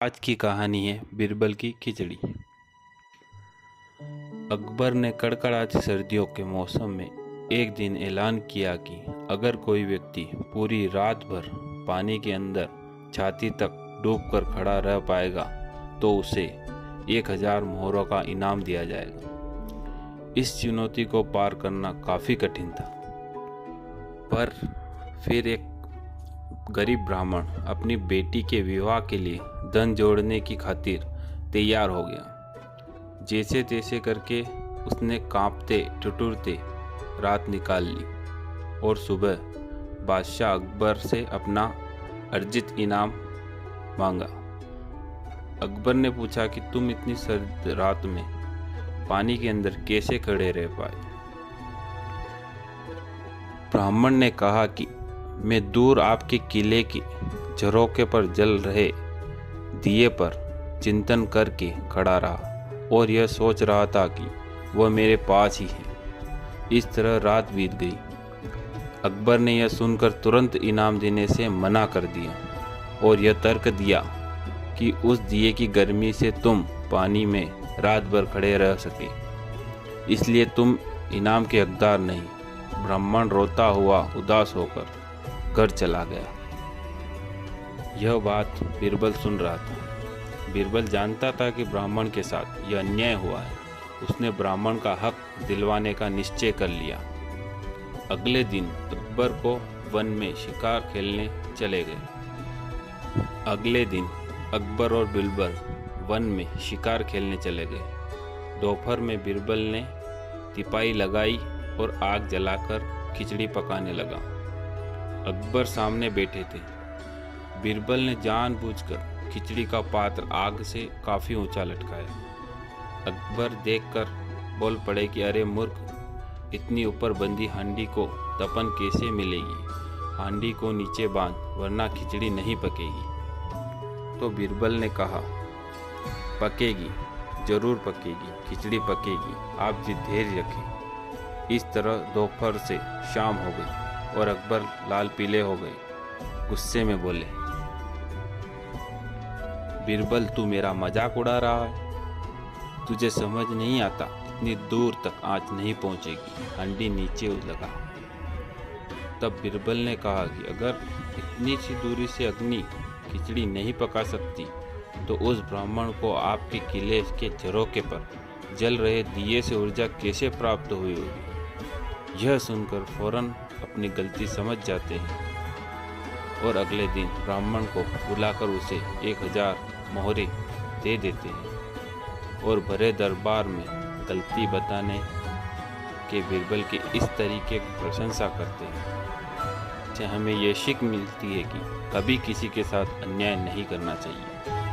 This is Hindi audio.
आज की कहानी है बीरबल की खिचड़ी। अकबर ने कड़कड़ाती सर्दियों के मौसम में एक दिन ऐलान किया कि अगर कोई व्यक्ति पूरी रात भर पानी के अंदर छाती तक डूबकर खड़ा रह पाएगा तो उसे 1000 मोहरों का इनाम दिया जाएगा। इस चुनौती को पार करना काफ़ी कठिन था, पर फिर एक गरीब ब्राह्मण अपनी बेटी के विवाह के लिए धन जोड़ने की खातिर तैयार हो गया। जैसे तैसे करके उसने कांपते ठिठुरते रात निकाल ली और सुबह बादशाह अकबर से अपना अर्जित इनाम मांगा। अकबर ने पूछा कि तुम इतनी सर्द रात में पानी के अंदर कैसे खड़े रह पाए। ब्राह्मण ने कहा कि मैं दूर आपके किले के झरोखे पर जल रहे दिए पर चिंतन करके खड़ा रहा और यह सोच रहा था कि वह मेरे पास ही है। इस तरह रात बीत गई। अकबर ने यह सुनकर तुरंत इनाम देने से मना कर दिया और यह तर्क दिया कि उस दिए की गर्मी से तुम पानी में रात भर खड़े रह सके, इसलिए तुम इनाम के हकदार नहीं। ब्राह्मण रोता हुआ उदास होकर घर चला गया। यह बात बीरबल सुन रहा था। बीरबल जानता था कि ब्राह्मण के साथ यह अन्याय हुआ है। उसने ब्राह्मण का हक दिलवाने का निश्चय कर लिया। अगले दिन अकबर को वन में शिकार खेलने चले गए। अगले दिन अकबर और बीरबल वन में शिकार खेलने चले गए। दोपहर में बीरबल ने तिपाई लगाई और आग जलाकर खिचड़ी पकाने लगा। अकबर सामने बैठे थे। बीरबल ने जानबूझकर खिचड़ी का पात्र आग से काफ़ी ऊंचा लटकाया। अकबर देखकर बोल पड़े कि अरे मूर्ख, इतनी ऊपर बंदी हांडी को तपन कैसे मिलेगी। हांडी को नीचे बांध वरना खिचड़ी नहीं पकेगी। तो बीरबल ने कहा, पकेगी, जरूर पकेगी, खिचड़ी पकेगी, आप जी धैर्य रखें। इस तरह दोपहर से शाम हो गई और अकबर लाल पीले हो गए। गुस्से में बोले, बीरबल तू मेरा मजाक उड़ा रहा है। तुझे समझ नहीं आता, इतनी दूर तक आंच नहीं पहुंचेगी, हांडी नीचे लगा। तब बीरबल ने कहा कि अगर इतनी सी दूरी से अग्नि खिचड़ी नहीं पका सकती तो उस ब्राह्मण को आपके किले के झरोखे पर जल रहे दिए से ऊर्जा कैसे प्राप्त हुई होगी। यह सुनकर फौरन अपनी गलती समझ जाते हैं और अगले दिन ब्राह्मण को बुलाकर उसे 1000 मोहरे दे देते हैं और भरे दरबार में गलती बताने के बीरबल के इस तरीके की प्रशंसा करते हैं। इससे हमें यह सीख मिलती है कि कभी किसी के साथ अन्याय नहीं करना चाहिए।